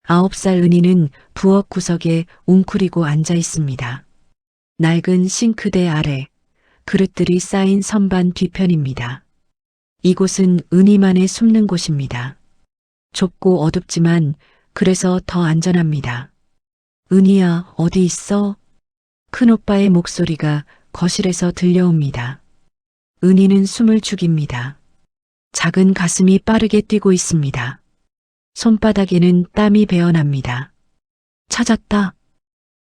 9살 은희는 부엌 구석에 웅크리고 앉아 있습니다. 낡은 싱크대 아래 그릇들이 쌓인 선반 뒤편입니다. 이곳은 은희만의 숨는 곳입니다. 좁고 어둡지만 그래서 더 안전합니다. 은희야, 어디 있어? 큰오빠의 목소리가 거실에서 들려옵니다. 은희는 숨을 죽입니다. 작은 가슴이 빠르게 뛰고 있습니다. 손바닥에는 땀이 배어납니다. 찾았다.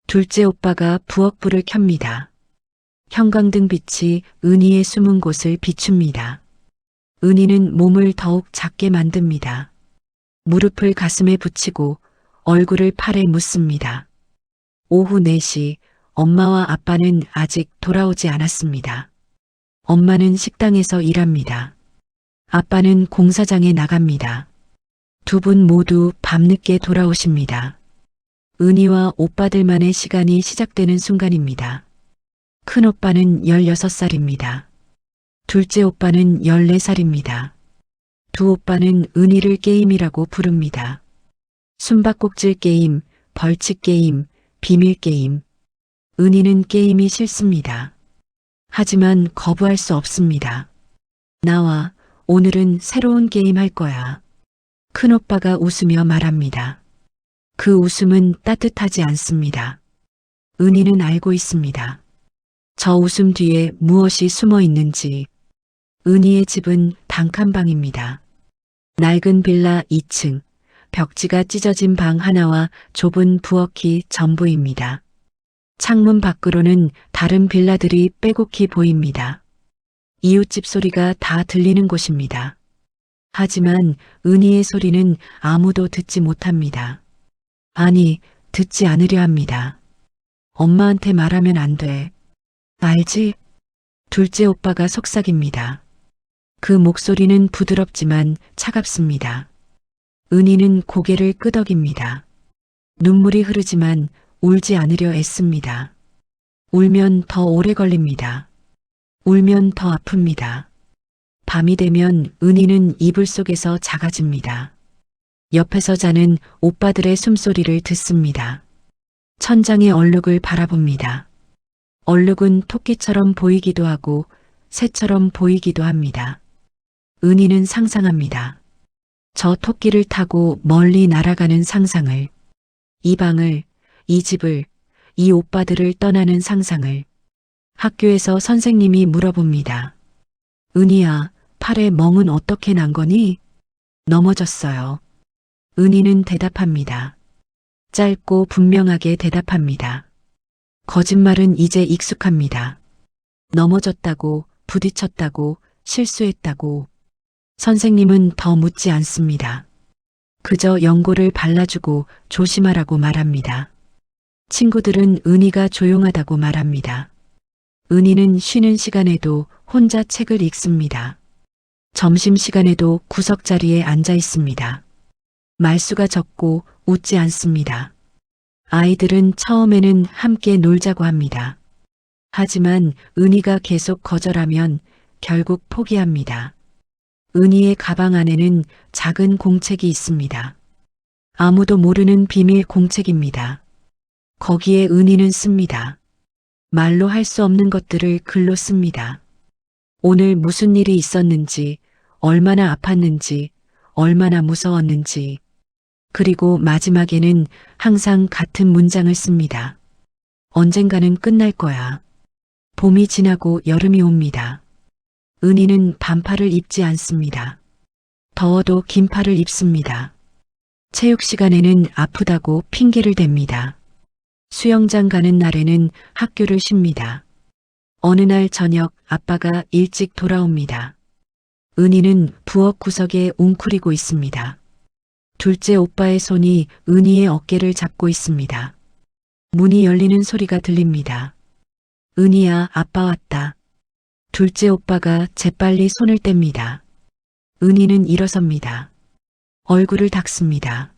둘째 오빠가 부엌불을 켭니다. 형광등 빛이 은희의 숨은 곳을 비춥니다. 은희는 몸을 더욱 작게 만듭니다. 무릎을 가슴에 붙이고 얼굴을 팔에 묻습니다. 오후 4시 엄마와 아빠는 아직 돌아오지 않았습니다. 엄마는 식당에서 일합니다. 아빠는 공사장에 나갑니다. 두 분 모두 밤늦게 돌아오십니다. 은희와 오빠들만의 시간이 시작되는 순간입니다. 큰오빠는 16살입니다. 둘째 오빠는 14살입니다. 두 오빠는 은희를 게임이라고 부릅니다. 숨바꼭질 게임, 벌칙 게임, 비밀 게임. 은희는 게임이 싫습니다. 하지만 거부할 수 없습니다. 나와 오늘은 새로운 게임 할 거야. 큰오빠가 웃으며 말합니다. 그 웃음은 따뜻하지 않습니다. 은희는 알고 있습니다. 저 웃음 뒤에 무엇이 숨어 있는지. 은희의 집은 단칸방입니다. 낡은 빌라 2층, 벽지가 찢어진 방 하나와 좁은 부엌이 전부입니다. 창문 밖으로는 다른 빌라들이 빼곡히 보입니다. 이웃집 소리가 다 들리는 곳입니다. 하지만 은희의 소리는 아무도 듣지 못합니다. 아니, 듣지 않으려 합니다. 엄마한테 말하면 안 돼. 알지? 둘째 오빠가 속삭입니다. 그 목소리는 부드럽지만 차갑습니다. 은희는 고개를 끄덕입니다. 눈물이 흐르지만 울지 않으려 애씁니다. 울면 더 오래 걸립니다. 울면 더 아픕니다. 밤이 되면 은희는 이불 속에서 작아집니다. 옆에서 자는 오빠들의 숨소리를 듣습니다. 천장의 얼룩을 바라봅니다. 얼룩은 토끼처럼 보이기도 하고 새처럼 보이기도 합니다. 은희는 상상합니다. 저 토끼를 타고 멀리 날아가는 상상을, 이 방을, 이 집을, 이 오빠들을 떠나는 상상을. 학교에서 선생님이 물어봅니다. 은희야, 팔에 멍은 어떻게 난 거니? 넘어졌어요. 은희는 대답합니다. 짧고 분명하게 대답합니다. 거짓말은 이제 익숙합니다. 넘어졌다고, 부딪혔다고, 실수했다고. 선생님은 더 묻지 않습니다. 그저 연고를 발라주고 조심하라고 말합니다. 친구들은 은희가 조용하다고 말합니다. 은희는 쉬는 시간에도 혼자 책을 읽습니다. 점심시간에도 구석자리에 앉아 있습니다. 말수가 적고 웃지 않습니다. 아이들은 처음에는 함께 놀자고 합니다. 하지만 은희가 계속 거절하면 결국 포기합니다. 은희의 가방 안에는 작은 공책이 있습니다. 아무도 모르는 비밀 공책입니다. 거기에 은희는 씁니다. 말로 할 수 없는 것들을 글로 씁니다. 오늘 무슨 일이 있었는지, 얼마나 아팠는지, 얼마나 무서웠는지. 그리고 마지막에는 항상 같은 문장을 씁니다. 언젠가는 끝날 거야. 봄이 지나고 여름이 옵니다. 은희는 반팔을 입지 않습니다. 더워도 긴팔을 입습니다. 체육 시간에는 아프다고 핑계를 댑니다. 수영장 가는 날에는 학교를 쉽니다. 어느 날 저녁 아빠가 일찍 돌아옵니다. 은희는 부엌 구석에 웅크리고 있습니다. 둘째 오빠의 손이 은희의 어깨를 잡고 있습니다. 문이 열리는 소리가 들립니다. 은희야, 아빠 왔다. 둘째 오빠가 재빨리 손을 뗍니다. 은희는 일어섭니다. 얼굴을 닦습니다.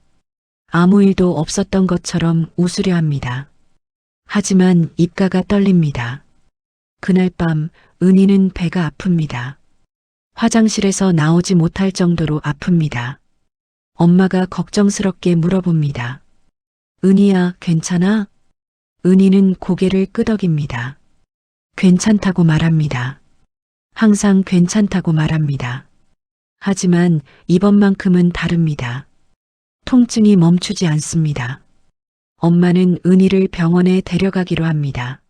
아무 일도 없었던 것처럼 웃으려 합니다. 하지만 입가가 떨립니다. 그날 밤 은희는 배가 아픕니다. 화장실에서 나오지 못할 정도로 아픕니다. 엄마가 걱정스럽게 물어봅니다. 은희야, 괜찮아? 은희는 고개를 끄덕입니다. 괜찮다고 말합니다. 항상 괜찮다고 말합니다. 하지만 이번만큼은 다릅니다. 통증이 멈추지 않습니다. 엄마는 은희를 병원에 데려가기로 합니다.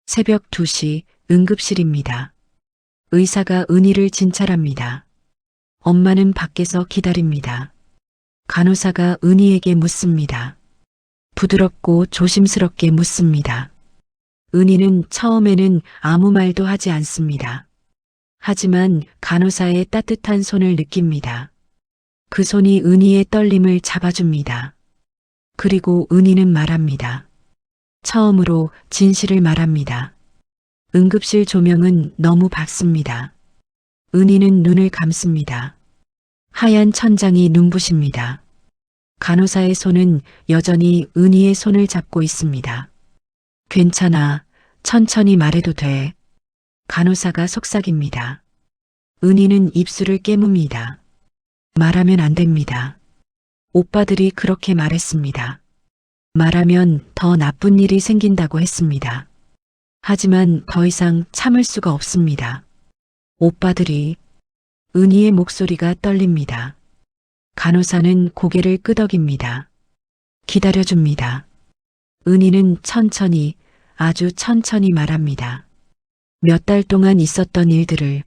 새벽 2시 응급실입니다. 의사가 은희를 진찰합니다. 엄마는 밖에서 기다립니다. 간호사가 은희에게 묻습니다. 부드럽고 조심스럽게 묻습니다. 은희는 처음에는 아무 말도 하지 않습니다. 하지만 간호사의 따뜻한 손을 느낍니다. 그 손이 은희의 떨림을 잡아줍니다. 그리고 은희는 말합니다. 처음으로 진실을 말합니다. 응급실 조명은 너무 밝습니다. 은희는 눈을 감습니다. 하얀 천장이 눈부십니다. 간호사의 손은 여전히 은희의 손을 잡고 있습니다. 괜찮아. 천천히 말해도 돼. 간호사가 속삭입니다. 은희는 입술을 깨뭅니다. 말하면 안 됩니다. 오빠들이 그렇게 말했습니다. 말하면 더 나쁜 일이 생긴다고 했습니다. 하지만 더 이상 참을 수가 없습니다. 오빠들이. 은희의 목소리가 떨립니다. 간호사는 고개를 끄덕입니다. 기다려줍니다. 은희는 천천히, 아주 천천히 말합니다. 몇 달 동안 있었던 일들을,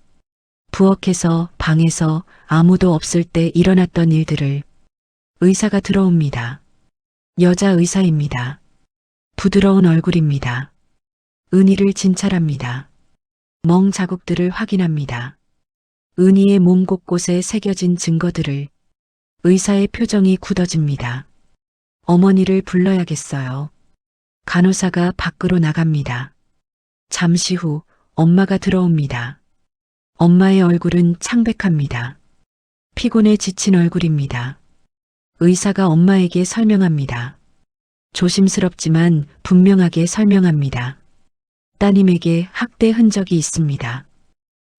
부엌에서, 방에서 아무도 없을 때 일어났던 일들을. 의사가 들어옵니다. 여자 의사입니다. 부드러운 얼굴입니다. 은희를 진찰합니다. 멍 자국들을 확인합니다. 은희의 몸 곳곳에 새겨진 증거들을. 의사의 표정이 굳어집니다. 어머니를 불러야겠어요. 간호사가 밖으로 나갑니다. 잠시 후 엄마가 들어옵니다. 엄마의 얼굴은 창백합니다. 피곤해 지친 얼굴입니다. 의사가 엄마에게 설명합니다. 조심스럽지만 분명하게 설명합니다. 따님에게 학대 흔적이 있습니다.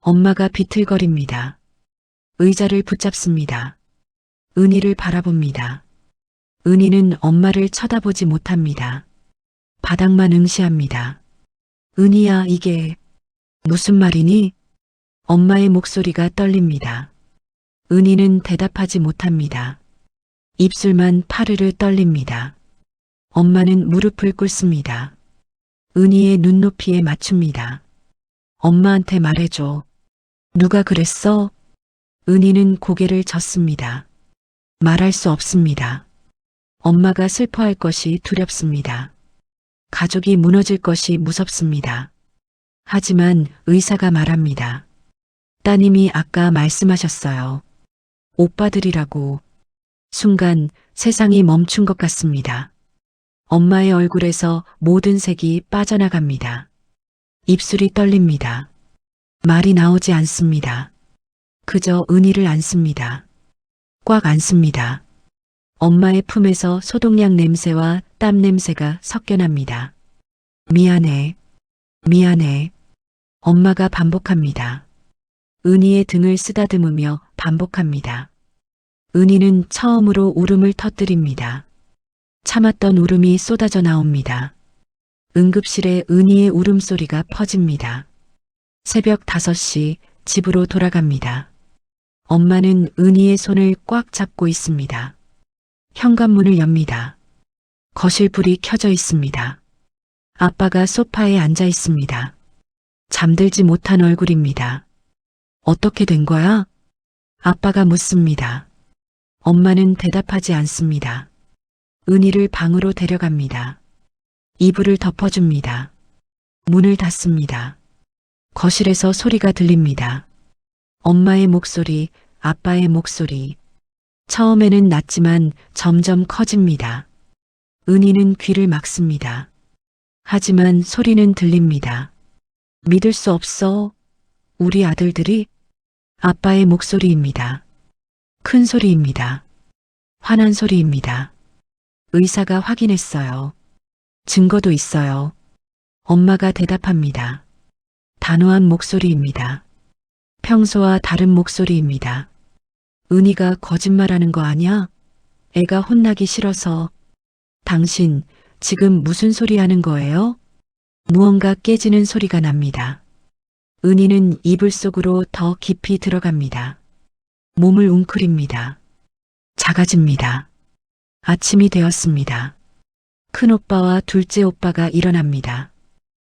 엄마가 비틀거립니다. 의자를 붙잡습니다. 은희를 바라봅니다. 은희는 엄마를 쳐다보지 못합니다. 바닥만 응시합니다. 은희야, 이게 무슨 말이니? 엄마의 목소리가 떨립니다. 은희는 대답하지 못합니다. 입술만 파르르 떨립니다. 엄마는 무릎을 꿇습니다. 은희의 눈높이에 맞춥니다. 엄마한테 말해줘. 누가 그랬어? 은희는 고개를 젓습니다. 말할 수 없습니다. 엄마가 슬퍼할 것이 두렵습니다. 가족이 무너질 것이 무섭습니다. 하지만 의사가 말합니다. 따님이 아까 말씀하셨어요. 오빠들이라고. 순간 세상이 멈춘 것 같습니다. 엄마의 얼굴에서 모든 색이 빠져나갑니다. 입술이 떨립니다. 말이 나오지 않습니다. 그저 은희를 안습니다. 꽉 안습니다. 엄마의 품에서 소독약 냄새와 땀 냄새가 섞여납니다. 미안해. 미안해. 엄마가 반복합니다. 은희의 등을 쓰다듬으며 반복합니다. 은희는 처음으로 울음을 터뜨립니다. 참았던 울음이 쏟아져 나옵니다. 응급실에 은희의 울음소리가 퍼집니다. 새벽 5시 집으로 돌아갑니다. 엄마는 은희의 손을 꽉 잡고 있습니다. 현관문을 엽니다. 거실 불이 켜져 있습니다. 아빠가 소파에 앉아 있습니다. 잠들지 못한 얼굴입니다. 어떻게 된 거야? 아빠가 묻습니다. 엄마는 대답하지 않습니다. 은희를 방으로 데려갑니다. 이불을 덮어줍니다. 문을 닫습니다. 거실에서 소리가 들립니다. 엄마의 목소리, 아빠의 목소리. 처음에는 낮지만 점점 커집니다. 은희는 귀를 막습니다. 하지만 소리는 들립니다. 믿을 수 없어. 우리 아들들이? 아빠의 목소리입니다. 큰 소리입니다. 화난 소리입니다. 의사가 확인했어요. 증거도 있어요. 엄마가 대답합니다. 단호한 목소리입니다. 평소와 다른 목소리입니다. 은희가 거짓말하는 거 아니야? 애가 혼나기 싫어서. 당신 지금 무슨 소리 하는 거예요? 무언가 깨지는 소리가 납니다. 은희는 이불 속으로 더 깊이 들어갑니다. 몸을 웅크립니다. 작아집니다. 아침이 되었습니다. 큰오빠와 둘째 오빠가 일어납니다.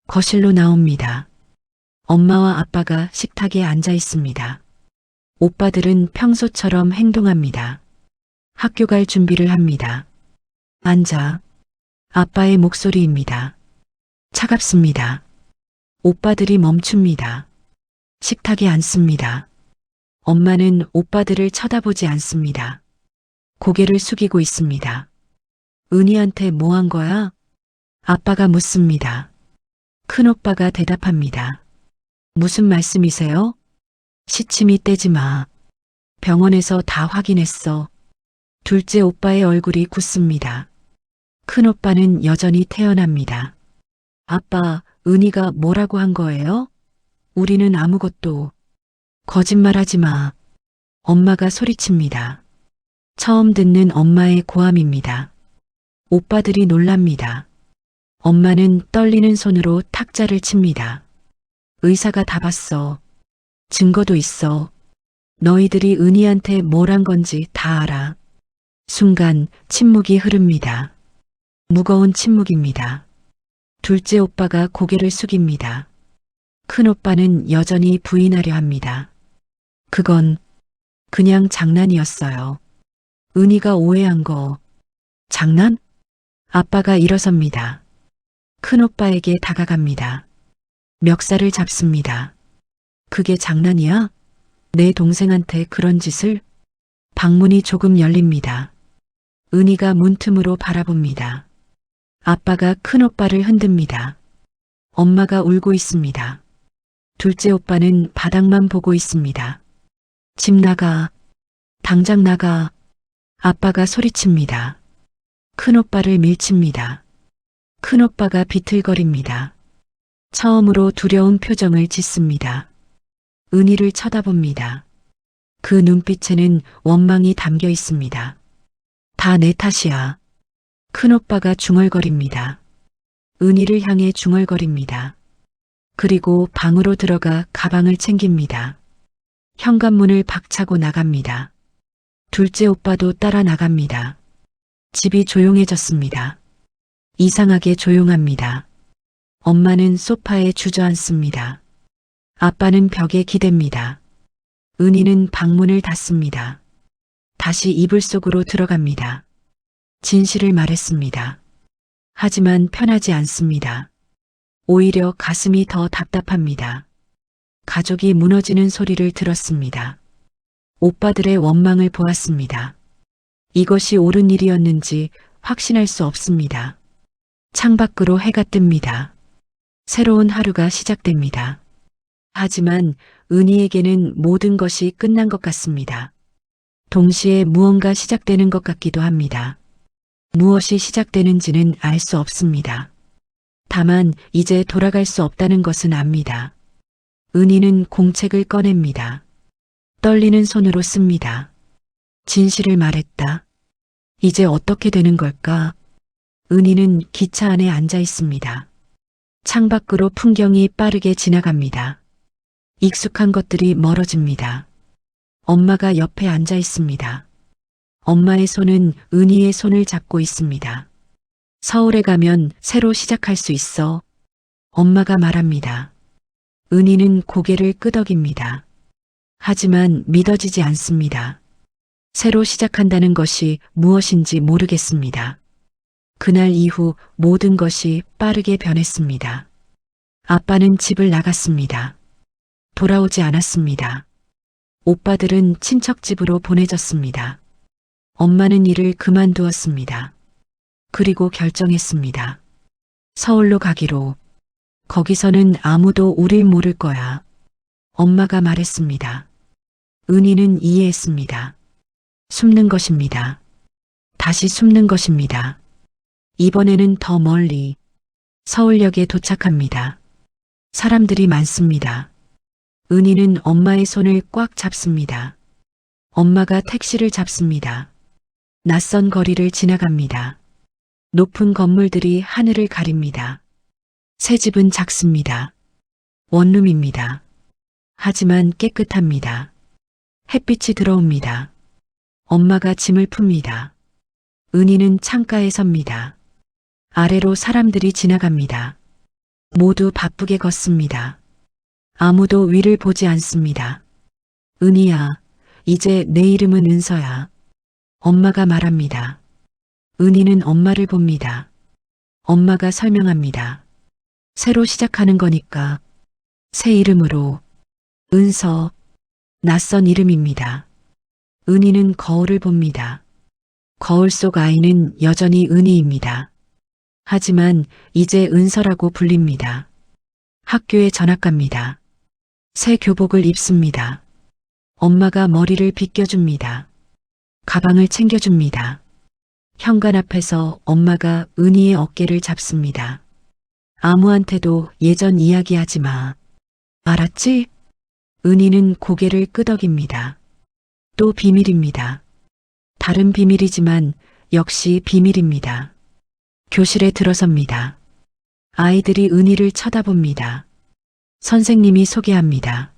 거실로 나옵니다. 엄마와 아빠가 식탁에 앉아 있습니다. 오빠들은 평소처럼 행동합니다. 학교 갈 준비를 합니다. 앉아. 아빠의 목소리입니다. 차갑습니다. 오빠들이 멈춥니다. 식탁에 앉습니다. 엄마는 오빠들을 쳐다보지 않습니다. 고개를 숙이고 있습니다. 은희한테 뭐 한 거야? 아빠가 묻습니다. 큰오빠가 대답합니다. 무슨 말씀이세요? 시침이 떼지 마. 병원에서 다 확인했어. 둘째 오빠의 얼굴이 굳습니다. 큰오빠는 여전히 태연합니다. 아빠, 은희가 뭐라고 한 거예요? 우리는 아무것도. 거짓말하지 마. 엄마가 소리칩니다. 처음 듣는 엄마의 고함입니다. 오빠들이 놀랍니다. 엄마는 떨리는 손으로 탁자를 칩니다. 의사가 다 봤어. 증거도 있어. 너희들이 은희한테 뭘 한 건지 다 알아. 순간 침묵이 흐릅니다. 무거운 침묵입니다. 둘째 오빠가 고개를 숙입니다. 큰 오빠는 여전히 부인하려 합니다. 그건 그냥 장난이었어요. 은희가 오해한 거. 장난? 아빠가 일어섭니다. 큰 오빠에게 다가갑니다. 멱살을 잡습니다. 그게 장난이야? 내 동생한테 그런 짓을? 방문이 조금 열립니다. 은희가 문틈으로 바라봅니다. 아빠가 큰 오빠를 흔듭니다. 엄마가 울고 있습니다. 둘째 오빠는 바닥만 보고 있습니다. 집 나가. 당장 나가. 아빠가 소리칩니다. 큰 오빠를 밀칩니다. 큰 오빠가 비틀거립니다. 처음으로 두려운 표정을 짓습니다. 은희를 쳐다봅니다. 그 눈빛에는 원망이 담겨 있습니다. 다 내 탓이야. 큰 오빠가 중얼거립니다. 은희를 향해 중얼거립니다. 그리고 방으로 들어가 가방을 챙깁니다. 현관문을 박차고 나갑니다. 둘째 오빠도 따라 나갑니다. 집이 조용해졌습니다. 이상하게 조용합니다. 엄마는 소파에 주저앉습니다. 아빠는 벽에 기댑니다. 은희는 방문을 닫습니다. 다시 이불 속으로 들어갑니다. 진실을 말했습니다. 하지만 편하지 않습니다. 오히려 가슴이 더 답답합니다. 가족이 무너지는 소리를 들었습니다. 오빠들의 원망을 보았습니다. 이것이 옳은 일이었는지 확신할 수 없습니다. 창밖으로 해가 뜹니다. 새로운 하루가 시작됩니다. 하지만 은희에게는 모든 것이 끝난 것 같습니다. 동시에 무언가 시작되는 것 같기도 합니다. 무엇이 시작되는지는 알 수 없습니다. 다만 이제 돌아갈 수 없다는 것은 압니다. 은희는 공책을 꺼냅니다. 떨리는 손으로 씁니다. 진실을 말했다. 이제 어떻게 되는 걸까? 은희는 기차 안에 앉아 있습니다. 창밖으로 풍경이 빠르게 지나갑니다. 익숙한 것들이 멀어집니다. 엄마가 옆에 앉아 있습니다. 엄마의 손은 은희의 손을 잡고 있습니다. 서울에 가면 새로 시작할 수 있어. 엄마가 말합니다. 은희는 고개를 끄덕입니다. 하지만 믿어지지 않습니다. 새로 시작한다는 것이 무엇인지 모르겠습니다. 그날 이후 모든 것이 빠르게 변했습니다. 아빠는 집을 나갔습니다. 돌아오지 않았습니다. 오빠들은 친척집으로 보내졌습니다. 엄마는 일을 그만두었습니다. 그리고 결정했습니다. 서울로 가기로. 거기서는 아무도 우릴 모를 거야. 엄마가 말했습니다. 은희는 이해했습니다. 숨는 것입니다. 다시 숨는 것입니다. 이번에는 더 멀리. 서울역에 도착합니다. 사람들이 많습니다. 은희는 엄마의 손을 꽉 잡습니다. 엄마가 택시를 잡습니다. 낯선 거리를 지나갑니다. 높은 건물들이 하늘을 가립니다. 새 집은 작습니다. 원룸입니다. 하지만 깨끗합니다. 햇빛이 들어옵니다. 엄마가 짐을 풉니다. 은희는 창가에 섭니다. 아래로 사람들이 지나갑니다. 모두 바쁘게 걷습니다. 아무도 위를 보지 않습니다. 은희야, 이제 내 이름은 은서야. 엄마가 말합니다. 은희는 엄마를 봅니다. 엄마가 설명합니다. 새로 시작하는 거니까. 새 이름으로. 은서. 낯선 이름입니다. 은희는 거울을 봅니다. 거울 속 아이는 여전히 은희입니다. 하지만 이제 은서라고 불립니다. 학교에 전학 갑니다. 새 교복을 입습니다. 엄마가 머리를 빗겨줍니다. 가방을 챙겨줍니다. 현관 앞에서 엄마가 은희의 어깨를 잡습니다. 아무한테도 예전 이야기하지 마. 알았지? 은희는 고개를 끄덕입니다. 또 비밀입니다. 다른 비밀이지만 역시 비밀입니다. 교실에 들어섭니다. 아이들이 은희를 쳐다봅니다. 선생님이 소개합니다.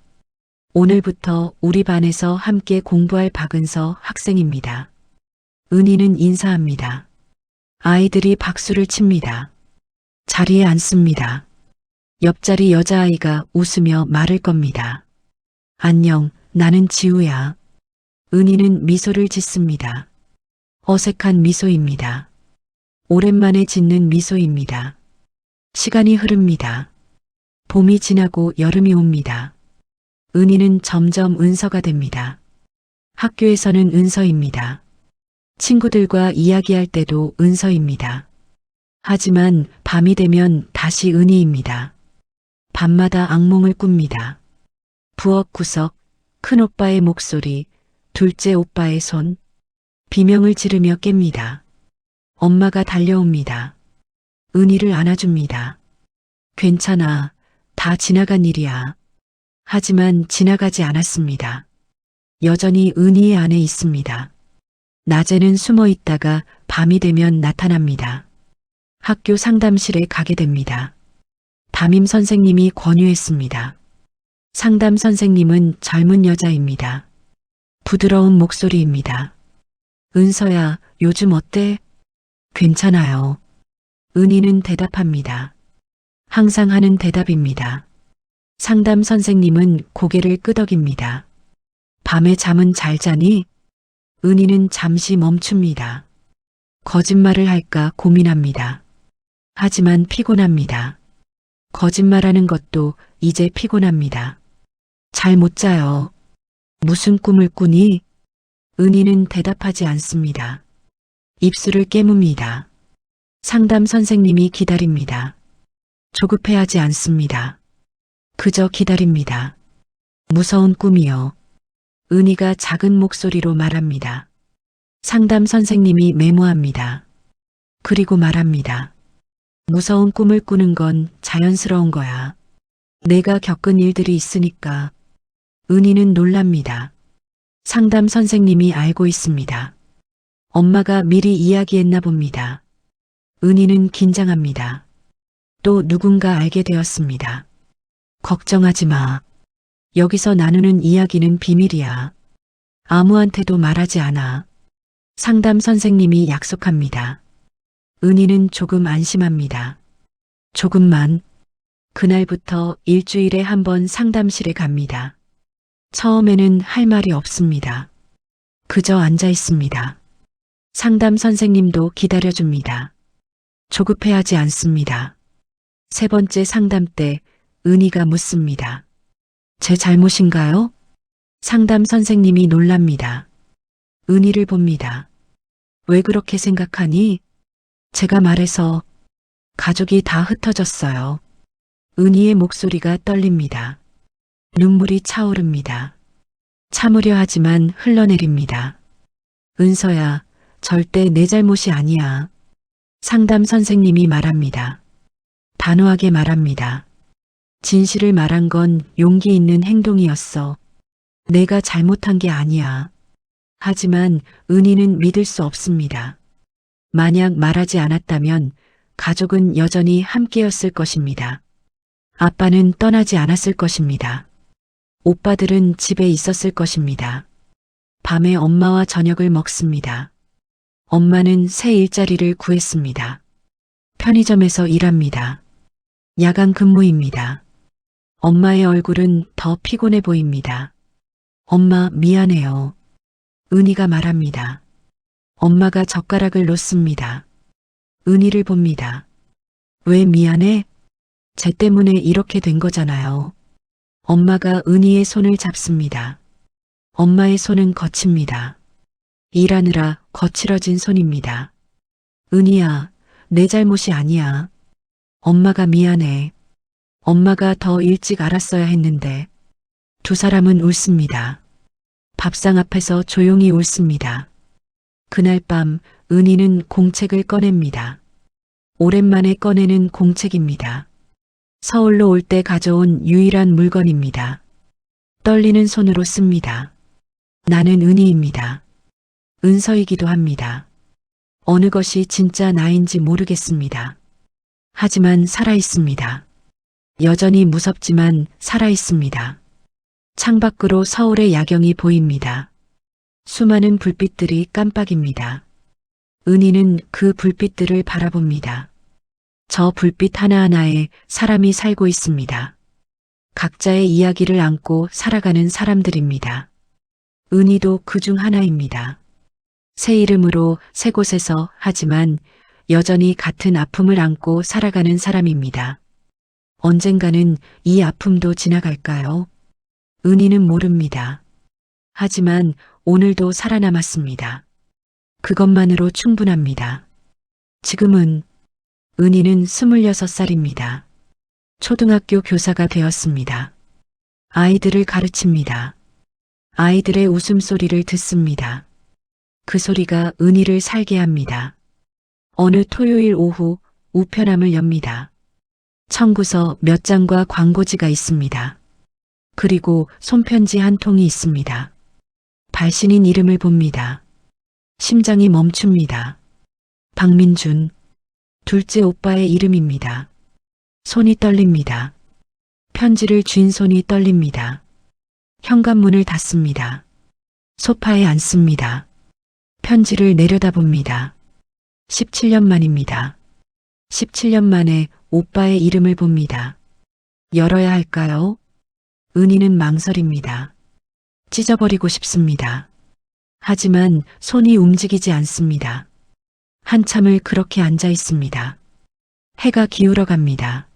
오늘부터 우리 반에서 함께 공부할 박은서 학생입니다. 은희는 인사합니다. 아이들이 박수를 칩니다. 자리에 앉습니다. 옆자리 여자아이가 웃으며 말을 겁니다. 안녕, 나는 지우야. 은희는 미소를 짓습니다. 어색한 미소입니다. 오랜만에 짓는 미소입니다. 시간이 흐릅니다. 봄이 지나고 여름이 옵니다. 은희는 점점 은서가 됩니다. 학교에서는 은서입니다. 친구들과 이야기할 때도 은서입니다. 하지만 밤이 되면 다시 은희입니다. 밤마다 악몽을 꿉니다. 부엌 구석, 큰오빠의 목소리, 둘째 오빠의 손, 비명을 지르며 깹니다. 엄마가 달려옵니다. 은희를 안아줍니다. 괜찮아, 다 지나간 일이야. 하지만 지나가지 않았습니다. 여전히 은희의 안에 있습니다. 낮에는 숨어 있다가 밤이 되면 나타납니다. 학교 상담실에 가게 됩니다. 담임 선생님이 권유했습니다. 상담 선생님은 젊은 여자입니다. 부드러운 목소리입니다. 은서야, 요즘 어때? 괜찮아요. 은희는 대답합니다. 항상 하는 대답입니다. 상담 선생님은 고개를 끄덕입니다. 밤에 잠은 잘 자니? 은희는 잠시 멈춥니다. 거짓말을 할까 고민합니다. 하지만 피곤합니다. 거짓말하는 것도 이제 피곤합니다. 잘 못 자요. 무슨 꿈을 꾸니? 은희는 대답하지 않습니다. 입술을 깨뭅니다. 상담 선생님이 기다립니다. 조급해하지 않습니다. 그저 기다립니다. 무서운 꿈이요. 은희가 작은 목소리로 말합니다. 상담 선생님이 메모합니다. 그리고 말합니다. 무서운 꿈을 꾸는 건 자연스러운 거야. 내가 겪은 일들이 있으니까. 은희는 놀랍니다. 상담 선생님이 알고 있습니다. 엄마가 미리 이야기했나 봅니다. 은희는 긴장합니다. 또 누군가 알게 되었습니다. 걱정하지 마. 여기서 나누는 이야기는 비밀이야. 아무한테도 말하지 않아. 상담 선생님이 약속합니다. 은희는 조금 안심합니다. 조금만. 그날부터 일주일에 한 번 상담실에 갑니다. 처음에는 할 말이 없습니다. 그저 앉아 있습니다. 상담 선생님도 기다려줍니다. 조급해하지 않습니다. 세 번째 상담 때 은희가 묻습니다. 제 잘못인가요? 상담 선생님이 놀랍니다. 은희를 봅니다. 왜 그렇게 생각하니? 제가 말해서 가족이 다 흩어졌어요. 은희의 목소리가 떨립니다. 눈물이 차오릅니다. 참으려 하지만 흘러내립니다. 은서야, 절대 내 잘못이 아니야. 상담 선생님이 말합니다. 단호하게 말합니다. 진실을 말한 건 용기 있는 행동이었어. 내가 잘못한 게 아니야. 하지만 은희는 믿을 수 없습니다. 만약 말하지 않았다면 가족은 여전히 함께였을 것입니다. 아빠는 떠나지 않았을 것입니다. 오빠들은 집에 있었을 것입니다. 밤에 엄마와 저녁을 먹습니다. 엄마는 새 일자리를 구했습니다. 편의점에서 일합니다. 야간 근무입니다. 엄마의 얼굴은 더 피곤해 보입니다. 엄마 미안해요. 은희가 말합니다. 엄마가 젓가락을 놓습니다. 은희를 봅니다. 왜 미안해? 쟤 때문에 이렇게 된 거잖아요. 엄마가 은희의 손을 잡습니다. 엄마의 손은 거칩니다. 일하느라 거칠어진 손입니다. 은희야, 내 잘못이 아니야. 엄마가 미안해. 엄마가 더 일찍 알았어야 했는데. 두 사람은 웃습니다. 밥상 앞에서 조용히 웃습니다. 그날 밤 은희는 공책을 꺼냅니다. 오랜만에 꺼내는 공책입니다. 서울로 올 때 가져온 유일한 물건입니다. 떨리는 손으로 씁니다. 나는 은희입니다. 은서이기도 합니다. 어느 것이 진짜 나인지 모르겠습니다. 하지만 살아있습니다. 여전히 무섭지만 살아있습니다. 창밖으로 서울의 야경이 보입니다. 수많은 불빛들이 깜빡입니다. 은희는 그 불빛들을 바라봅니다. 저 불빛 하나하나에 사람이 살고 있습니다. 각자의 이야기를 안고 살아가는 사람들입니다. 은희도 그 중 하나입니다. 새 이름으로 새 곳에서 하지만 여전히 같은 아픔을 안고 살아가는 사람입니다. 언젠가는 이 아픔도 지나갈까요? 은희는 모릅니다. 하지만 오늘도 살아남았습니다. 그것만으로 충분합니다. 지금은 은희는 26살입니다. 초등학교 교사가 되었습니다. 아이들을 가르칩니다. 아이들의 웃음소리를 듣습니다. 그 소리가 은희를 살게 합니다. 어느 토요일 오후 우편함을 엽니다. 청구서 몇 장과 광고지가 있습니다. 그리고 손편지 한 통이 있습니다. 발신인 이름을 봅니다. 심장이 멈춥니다. 박민준, 둘째 오빠의 이름입니다. 손이 떨립니다. 편지를 쥔 손이 떨립니다. 현관문을 닫습니다. 소파에 앉습니다. 편지를 내려다봅니다. 17년 만입니다. 17년 만에 오빠의 이름을 봅니다. 열어야 할까요? 은희는 망설입니다. 찢어버리고 싶습니다. 하지만 손이 움직이지 않습니다. 한참을 그렇게 앉아 있습니다. 해가 기울어 갑니다.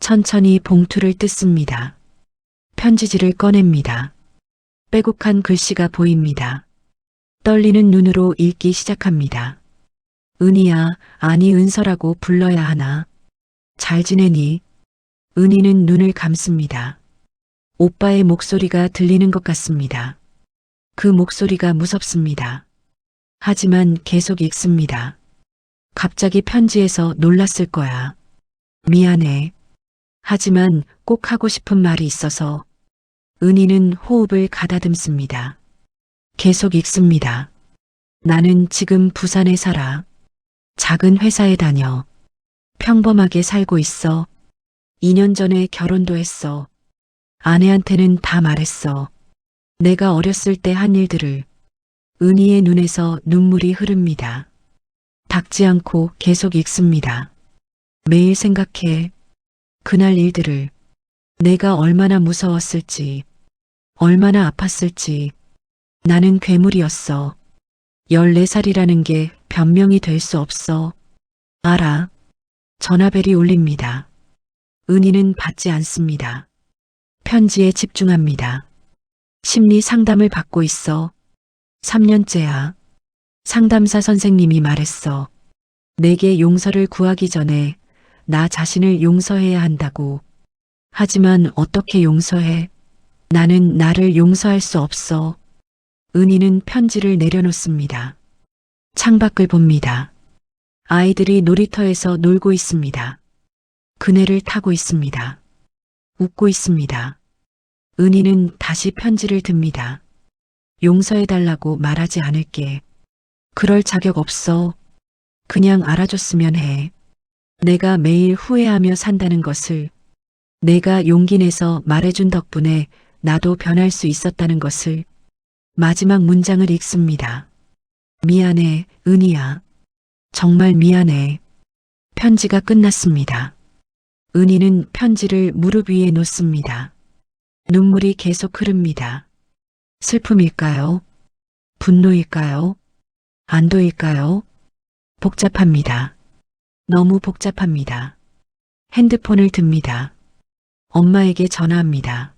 천천히 봉투를 뜯습니다. 편지지를 꺼냅니다. 빼곡한 글씨가 보입니다. 떨리는 눈으로 읽기 시작합니다. 은희야, 아니 은서라고 불러야 하나? 잘 지내니? 은희는 눈을 감습니다. 오빠의 목소리가 들리는 것 같습니다. 그 목소리가 무섭습니다. 하지만 계속 읽습니다. 갑자기 편지에서 놀랐을 거야. 미안해. 하지만 꼭 하고 싶은 말이 있어서. 은희는 호흡을 가다듬습니다. 계속 읽습니다. 나는 지금 부산에 살아. 작은 회사에 다녀. 평범하게 살고 있어. 2년 전에 결혼도 했어. 아내한테는 다 말했어. 내가 어렸을 때 한 일들을. 은희의 눈에서 눈물이 흐릅니다. 닦지 않고 계속 읽습니다. 매일 생각해. 그날 일들을. 내가 얼마나 무서웠을지. 얼마나 아팠을지. 나는 괴물이었어. 14살이라는 게 변명이 될 수 없어. 알아. 전화벨이 울립니다. 은희는 받지 않습니다. 편지에 집중합니다. 심리 상담을 받고 있어. 3년째야. 상담사 선생님이 말했어. 내게 용서를 구하기 전에 나 자신을 용서해야 한다고. 하지만 어떻게 용서해? 나는 나를 용서할 수 없어. 은희는 편지를 내려놓습니다. 창밖을 봅니다. 아이들이 놀이터에서 놀고 있습니다. 그네를 타고 있습니다. 웃고 있습니다. 은희는 다시 편지를 듭니다. 용서해달라고 말하지 않을게. 그럴 자격 없어. 그냥 알아줬으면 해. 내가 매일 후회하며 산다는 것을, 내가 용기 내서 말해준 덕분에 나도 변할 수 있었다는 것을. 마지막 문장을 읽습니다. 미안해, 은희야. 정말 미안해. 편지가 끝났습니다. 은희는 편지를 무릎 위에 놓습니다. 눈물이 계속 흐릅니다. 슬픔일까요? 분노일까요? 안도일까요? 복잡합니다. 너무 복잡합니다. 핸드폰을 듭니다. 엄마에게 전화합니다.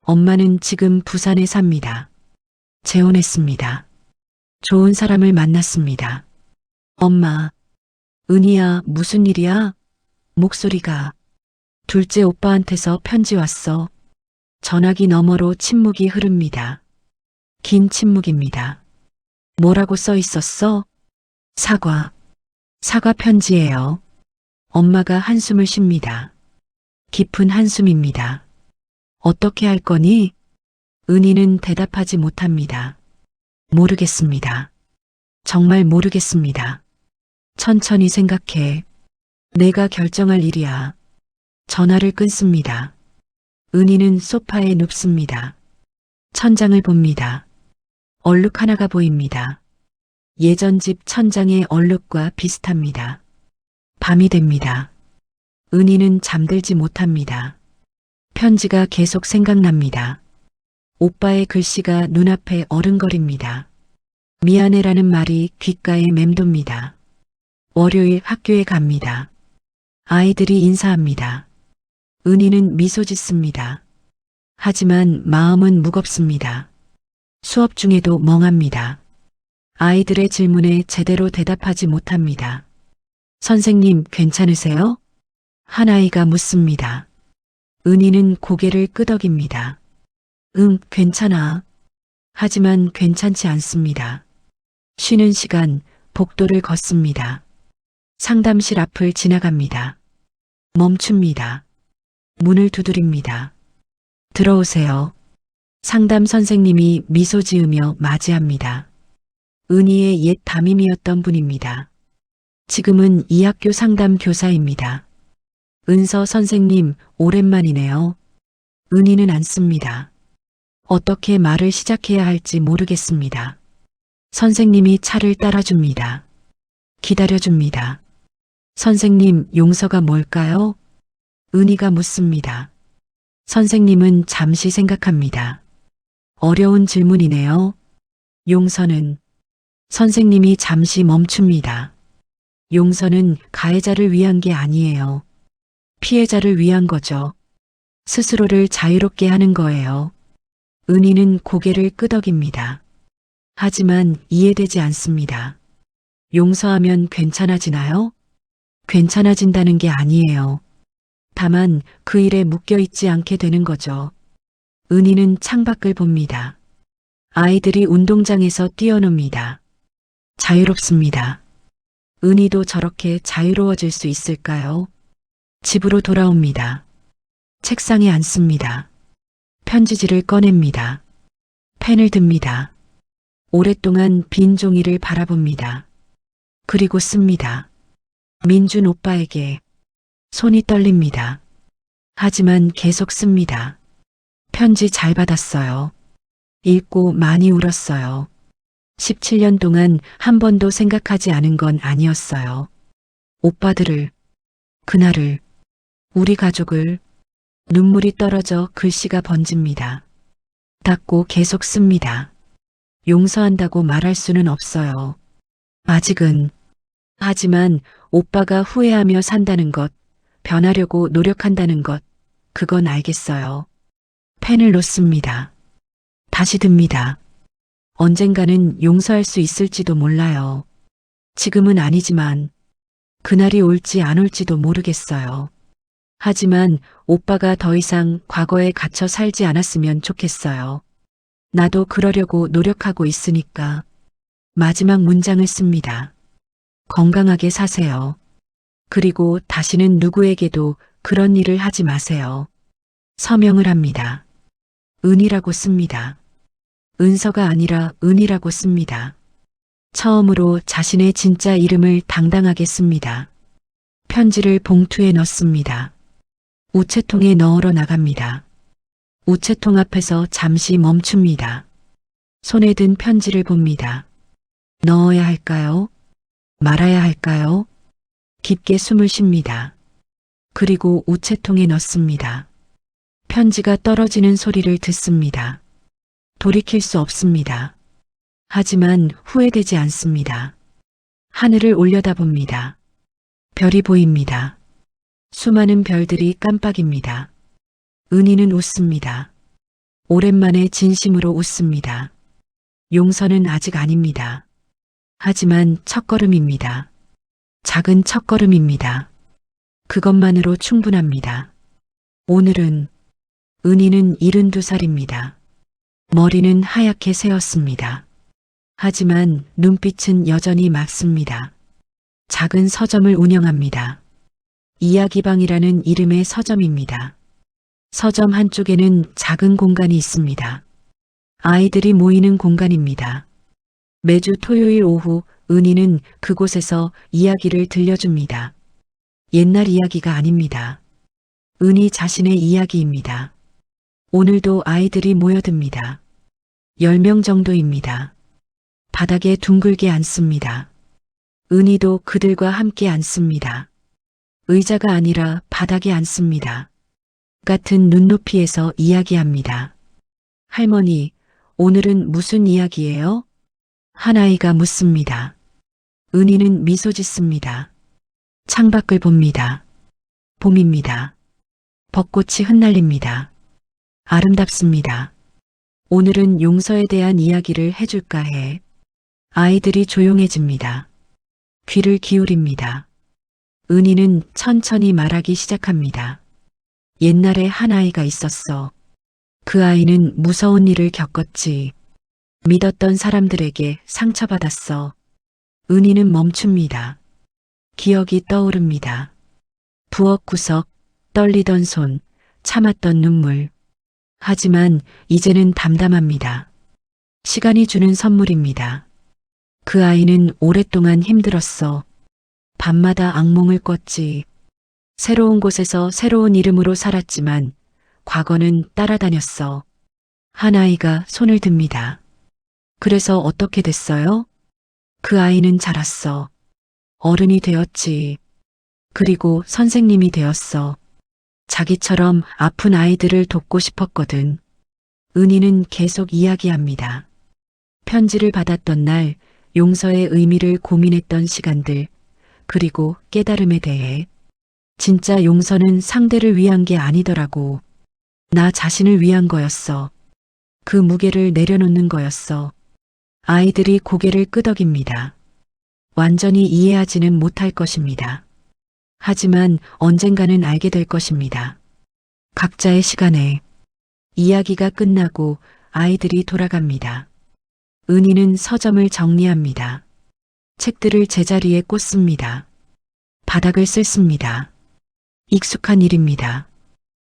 엄마는 지금 부산에 삽니다. 재혼했습니다. 좋은 사람을 만났습니다. 엄마, 은희야, 무슨 일이야? 목소리가. 둘째 오빠한테서 편지 왔어. 전화기 너머로 침묵이 흐릅니다. 긴 침묵입니다. 뭐라고 써 있었어? 사과. 사과 편지예요. 엄마가 한숨을 쉽니다. 깊은 한숨입니다. 어떻게 할 거니? 은희는 대답하지 못합니다. 모르겠습니다. 정말 모르겠습니다. 천천히 생각해. 내가 결정할 일이야. 전화를 끊습니다. 은희는 소파에 눕습니다. 천장을 봅니다. 얼룩 하나가 보입니다. 예전 집 천장의 얼룩과 비슷합니다. 밤이 됩니다. 은희는 잠들지 못합니다. 편지가 계속 생각납니다. 오빠의 글씨가 눈앞에 어른거립니다. 미안해라는 말이 귓가에 맴돕니다. 월요일 학교에 갑니다. 아이들이 인사합니다. 은희는 미소 짓습니다. 하지만 마음은 무겁습니다. 수업 중에도 멍합니다. 아이들의 질문에 제대로 대답하지 못합니다. 선생님, 괜찮으세요? 한 아이가 묻습니다. 은희는 고개를 끄덕입니다. 응, 괜찮아. 하지만 괜찮지 않습니다. 쉬는 시간, 복도를 걷습니다. 상담실 앞을 지나갑니다. 멈춥니다. 문을 두드립니다. 들어오세요. 상담 선생님이 미소 지으며 맞이합니다. 은희의 옛 담임이었던 분입니다. 지금은 이 학교 상담 교사입니다. 은서 선생님, 오랜만이네요. 은희는 앉습니다. 어떻게 말을 시작해야 할지 모르겠습니다. 선생님이 차를 따라줍니다. 기다려줍니다. 선생님, 용서가 뭘까요? 은희가 묻습니다. 선생님은 잠시 생각합니다. 어려운 질문이네요. 용서는. 선생님이 잠시 멈춥니다. 용서는 가해자를 위한 게 아니에요. 피해자를 위한 거죠. 스스로를 자유롭게 하는 거예요. 은희는 고개를 끄덕입니다. 하지만 이해되지 않습니다. 용서하면 괜찮아지나요? 괜찮아진다는 게 아니에요. 다만 그 일에 묶여있지 않게 되는 거죠. 은희는 창밖을 봅니다. 아이들이 운동장에서 뛰어놉니다. 자유롭습니다. 은희도 저렇게 자유로워질 수 있을까요? 집으로 돌아옵니다. 책상에 앉습니다. 편지지를 꺼냅니다. 펜을 듭니다. 오랫동안 빈 종이를 바라봅니다. 그리고 씁니다. 민준 오빠에게. 손이 떨립니다. 하지만 계속 씁니다. 편지 잘 받았어요. 읽고 많이 울었어요. 17년 동안 한 번도 생각하지 않은 건 아니었어요. 오빠들을, 그날을, 우리 가족을. 눈물이 떨어져 글씨가 번집니다. 닫고 계속 씁니다. 용서한다고 말할 수는 없어요. 아직은. 하지만 오빠가 후회하며 산다는 것, 변하려고 노력한다는 것, 그건 알겠어요. 펜을 놓습니다. 다시 듭니다. 언젠가는 용서할 수 있을지도 몰라요. 지금은 아니지만 그날이 올지 안 올지도 모르겠어요. 하지만 오빠가 더 이상 과거에 갇혀 살지 않았으면 좋겠어요. 나도 그러려고 노력하고 있으니까. 마지막 문장을 씁니다. 건강하게 사세요. 그리고 다시는 누구에게도 그런 일을 하지 마세요. 서명을 합니다. 은희라고 씁니다. 은서가 아니라 은이라고 씁니다. 처음으로 자신의 진짜 이름을 당당하게 씁니다. 편지를 봉투에 넣습니다. 우체통에 넣으러 나갑니다. 우체통 앞에서 잠시 멈춥니다. 손에 든 편지를 봅니다. 넣어야 할까요? 말아야 할까요? 깊게 숨을 쉽니다. 그리고 우체통에 넣습니다. 편지가 떨어지는 소리를 듣습니다. 돌이킬 수 없습니다. 하지만 후회되지 않습니다. 하늘을 올려다봅니다. 별이 보입니다. 수많은 별들이 깜빡입니다. 은희는 웃습니다. 오랜만에 진심으로 웃습니다. 용서는 아직 아닙니다. 하지만 첫걸음입니다. 작은 첫걸음입니다. 그것만으로 충분합니다. 오늘은 은희는 72살입니다. 머리는 하얗게 새었습니다. 하지만 눈빛은 여전히 맑습니다. 작은 서점을 운영합니다. 이야기방이라는 이름의 서점입니다. 서점 한쪽에는 작은 공간이 있습니다. 아이들이 모이는 공간입니다. 매주 토요일 오후 은희는 그곳에서 이야기를 들려줍니다. 옛날 이야기가 아닙니다. 은희 자신의 이야기입니다. 오늘도 아이들이 모여듭니다. 10명 정도입니다. 바닥에 둥글게 앉습니다. 은희도 그들과 함께 앉습니다. 의자가 아니라 바닥에 앉습니다. 같은 눈높이에서 이야기합니다. 할머니, 오늘은 무슨 이야기예요? 한 아이가 묻습니다. 은희는 미소 짓습니다. 창밖을 봅니다. 봄입니다. 벚꽃이 흩날립니다. 아름답습니다. 오늘은 용서에 대한 이야기를 해줄까 해. 아이들이 조용해집니다. 귀를 기울입니다. 은희는 천천히 말하기 시작합니다. 옛날에 한 아이가 있었어. 그 아이는 무서운 일을 겪었지. 믿었던 사람들에게 상처받았어. 은희는 멈춥니다. 기억이 떠오릅니다. 부엌구석, 떨리던 손, 참았던 눈물. 하지만 이제는 담담합니다. 시간이 주는 선물입니다. 그 아이는 오랫동안 힘들었어. 밤마다 악몽을 꿨지. 새로운 곳에서 새로운 이름으로 살았지만 과거는 따라다녔어. 한 아이가 손을 듭니다. 그래서 어떻게 됐어요? 그 아이는 자랐어. 어른이 되었지. 그리고 선생님이 되었어. 자기처럼 아픈 아이들을 돕고 싶었거든. 은희는 계속 이야기합니다. 편지를 받았던 날, 용서의 의미를 고민했던 시간들, 그리고 깨달음에 대해. 진짜 용서는 상대를 위한 게 아니더라고. 나 자신을 위한 거였어. 그 무게를 내려놓는 거였어. 아이들이 고개를 끄덕입니다. 완전히 이해하지는 못할 것입니다. 하지만 언젠가는 알게 될 것입니다. 각자의 시간에. 이야기가 끝나고 아이들이 돌아갑니다. 은희는 서점을 정리합니다. 책들을 제자리에 꽂습니다. 바닥을 쓸습니다. 익숙한 일입니다.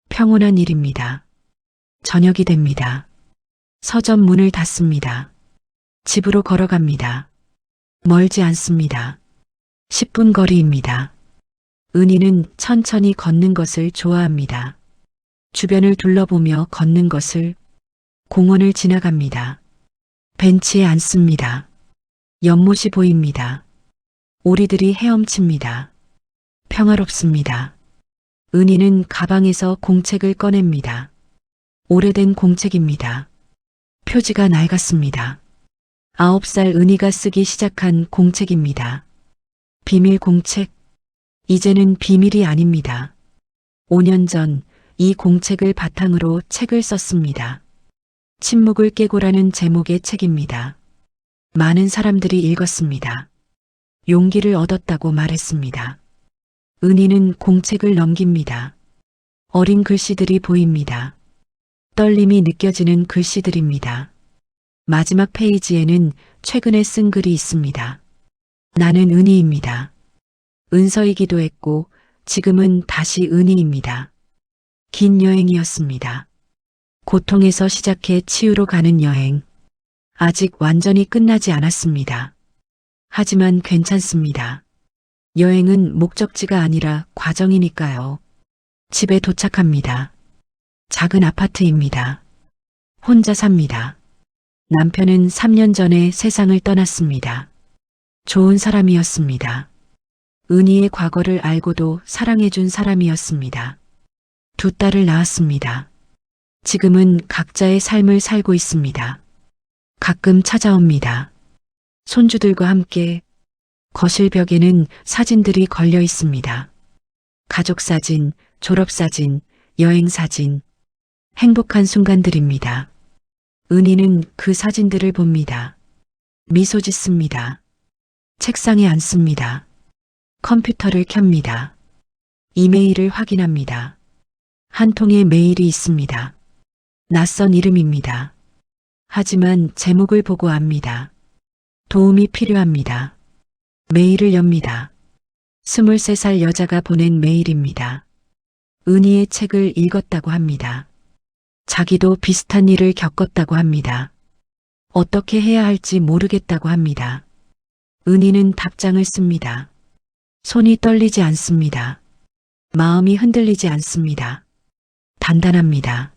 평온한 일입니다. 저녁이 됩니다. 서점 문을 닫습니다. 집으로 걸어갑니다. 멀지 않습니다. 10분 거리입니다. 은희는 천천히 걷는 것을 좋아합니다. 주변을 둘러보며 걷는 것을. 공원을 지나갑니다. 벤치에 앉습니다. 연못이 보입니다. 오리들이 헤엄칩니다. 평화롭습니다. 은희는 가방에서 공책을 꺼냅니다. 오래된 공책입니다. 표지가 낡았습니다. 9살 은희가 쓰기 시작한 공책입니다. 비밀 공책. 이제는 비밀이 아닙니다. 5년 전 이 공책을 바탕으로 책을 썼습니다. 침묵을 깨고라는 제목의 책입니다. 많은 사람들이 읽었습니다. 용기를 얻었다고 말했습니다. 은희는 공책을 넘깁니다. 어린 글씨들이 보입니다. 떨림이 느껴지는 글씨들입니다. 마지막 페이지에는 최근에 쓴 글이 있습니다. 나는 은희입니다. 은서이기도 했고 지금은 다시 은희입니다. 긴 여행이었습니다. 고통에서 시작해 치유로 가는 여행. 아직 완전히 끝나지 않았습니다. 하지만 괜찮습니다. 여행은 목적지가 아니라 과정이니까요. 집에 도착합니다. 작은 아파트입니다. 혼자 삽니다. 남편은 3년 전에 세상을 떠났습니다. 좋은 사람이었습니다. 은희의 과거를 알고도 사랑해준 사람이었습니다. 두 딸을 낳았습니다. 지금은 각자의 삶을 살고 있습니다. 가끔 찾아옵니다. 손주들과 함께 거실 벽에는 사진들이 걸려 있습니다. 가족 사진, 졸업 사진, 여행 사진, 행복한 순간들입니다. 은희는 그 사진들을 봅니다. 미소 짓습니다. 책상에 앉습니다. 컴퓨터를 켭니다. 이메일을 확인합니다. 한 통의 메일이 있습니다. 낯선 이름입니다. 하지만 제목을 보고 압니다. 도움이 필요합니다. 메일을 엽니다. 23살 여자가 보낸 메일입니다. 은희의 책을 읽었다고 합니다. 자기도 비슷한 일을 겪었다고 합니다. 어떻게 해야 할지 모르겠다고 합니다. 은희는 답장을 씁니다. 손이 떨리지 않습니다. 마음이 흔들리지 않습니다. 단단합니다.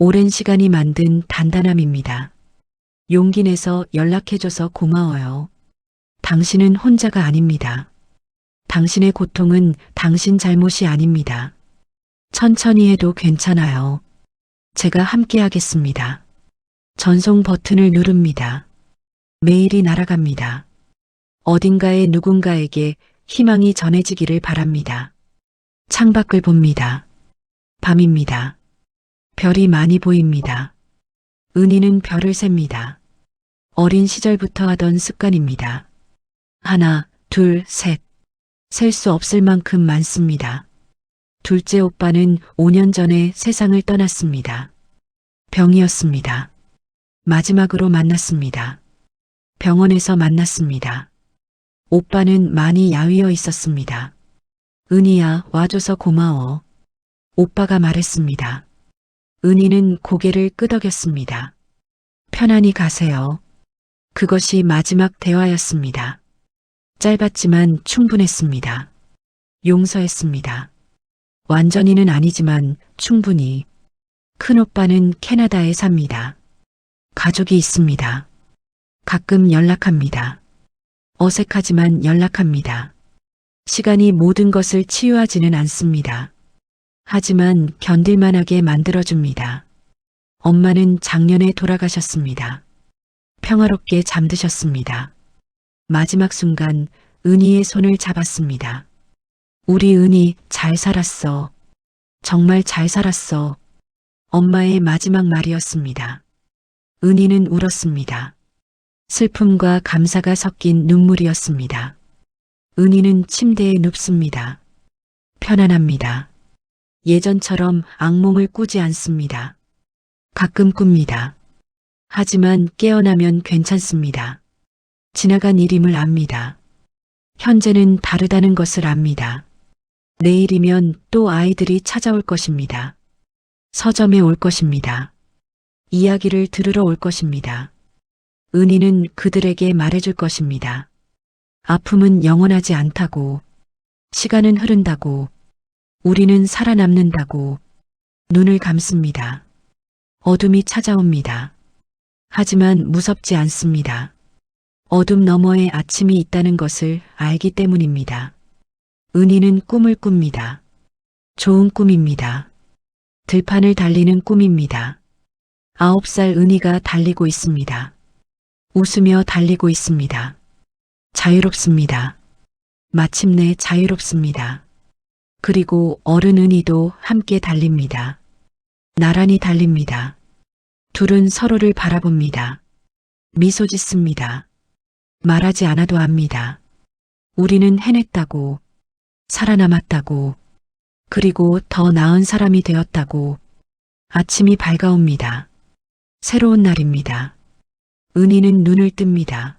오랜 시간이 만든 단단함입니다. 용기 내서 연락해줘서 고마워요. 당신은 혼자가 아닙니다. 당신의 고통은 당신 잘못이 아닙니다. 천천히 해도 괜찮아요. 제가 함께 하겠습니다. 전송 버튼을 누릅니다. 메일이 날아갑니다. 어딘가에 누군가에게 희망이 전해지기를 바랍니다. 창밖을 봅니다. 밤입니다. 별이 많이 보입니다. 은희는 별을 셉니다. 어린 시절부터 하던 습관입니다. 하나, 둘, 셋. 셀 수 없을 만큼 많습니다. 둘째 오빠는 5년 전에 세상을 떠났습니다. 병이었습니다. 마지막으로 만났습니다. 병원에서 만났습니다. 오빠는 많이 야위어 있었습니다. 은희야, 와줘서 고마워. 오빠가 말했습니다. 은희는 고개를 끄덕였습니다. 편안히 가세요. 그것이 마지막 대화였습니다. 짧았지만 충분했습니다. 용서했습니다. 완전히는 아니지만 충분히. 큰오빠는 캐나다에 삽니다. 가족이 있습니다. 가끔 연락합니다. 어색하지만 연락합니다. 시간이 모든 것을 치유하지는 않습니다. 하지만 견딜만하게 만들어줍니다. 엄마는 작년에 돌아가셨습니다. 평화롭게 잠드셨습니다. 마지막 순간 은희의 손을 잡았습니다. 우리 은희 잘 살았어. 정말 잘 살았어. 엄마의 마지막 말이었습니다. 은희는 울었습니다. 슬픔과 감사가 섞인 눈물이었습니다. 은희는 침대에 눕습니다. 편안합니다. 예전처럼 악몽을 꾸지 않습니다. 가끔 꿉니다. 하지만 깨어나면 괜찮습니다. 지나간 일임을 압니다. 현재는 다르다는 것을 압니다. 내일이면 또 아이들이 찾아올 것입니다. 서점에 올 것입니다. 이야기를 들으러 올 것입니다. 은희는 그들에게 말해줄 것입니다. 아픔은 영원하지 않다고, 시간은 흐른다고, 우리는 살아남는다고. 눈을 감습니다. 어둠이 찾아옵니다. 하지만 무섭지 않습니다. 어둠 너머에 아침이 있다는 것을 알기 때문입니다. 은희는 꿈을 꿉니다. 좋은 꿈입니다. 들판을 달리는 꿈입니다. 9살 은희가 달리고 있습니다. 웃으며 달리고 있습니다. 자유롭습니다. 마침내 자유롭습니다. 그리고 어른 은희도 함께 달립니다. 나란히 달립니다. 둘은 서로를 바라봅니다. 미소 짓습니다. 말하지 않아도 압니다. 우리는 해냈다고, 살아남았다고, 그리고 더 나은 사람이 되었다고. 아침이 밝아옵니다. 새로운 날입니다. 은희는 눈을 뜹니다.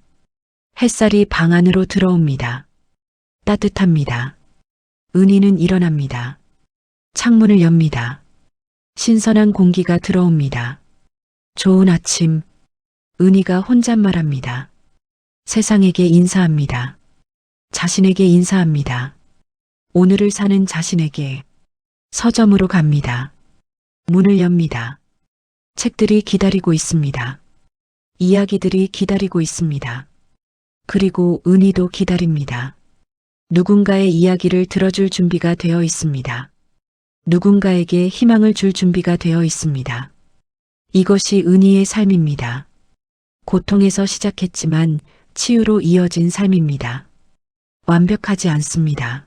햇살이 방 안으로 들어옵니다. 따뜻합니다. 은희는 일어납니다. 창문을 엽니다. 신선한 공기가 들어옵니다. 좋은 아침. 은희가 혼잣말합니다. 세상에게 인사합니다. 자신에게 인사합니다. 오늘을 사는 자신에게 서점으로 갑니다. 문을 엽니다. 책들이 기다리고 있습니다. 이야기들이 기다리고 있습니다. 그리고 은희도 기다립니다. 누군가의 이야기를 들어줄 준비가 되어 있습니다. 누군가에게 희망을 줄 준비가 되어 있습니다. 이것이 은희의 삶입니다. 고통에서 시작했지만 치유로 이어진 삶입니다. 완벽하지 않습니다.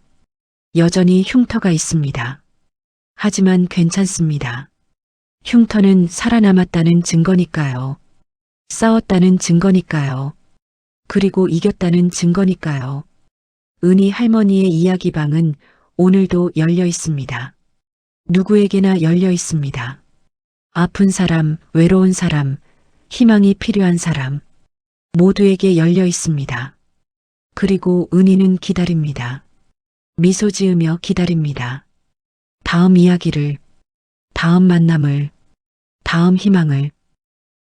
여전히 흉터가 있습니다. 하지만 괜찮습니다. 흉터는 살아남았다는 증거니까요. 싸웠다는 증거니까요. 그리고 이겼다는 증거니까요. 은희 할머니의 이야기방은 오늘도 열려 있습니다. 누구에게나 열려 있습니다. 아픈 사람, 외로운 사람, 희망이 필요한 사람, 모두에게 열려 있습니다. 그리고 은희는 기다립니다. 미소 지으며 기다립니다. 다음 이야기를, 다음 만남을, 다음 희망을.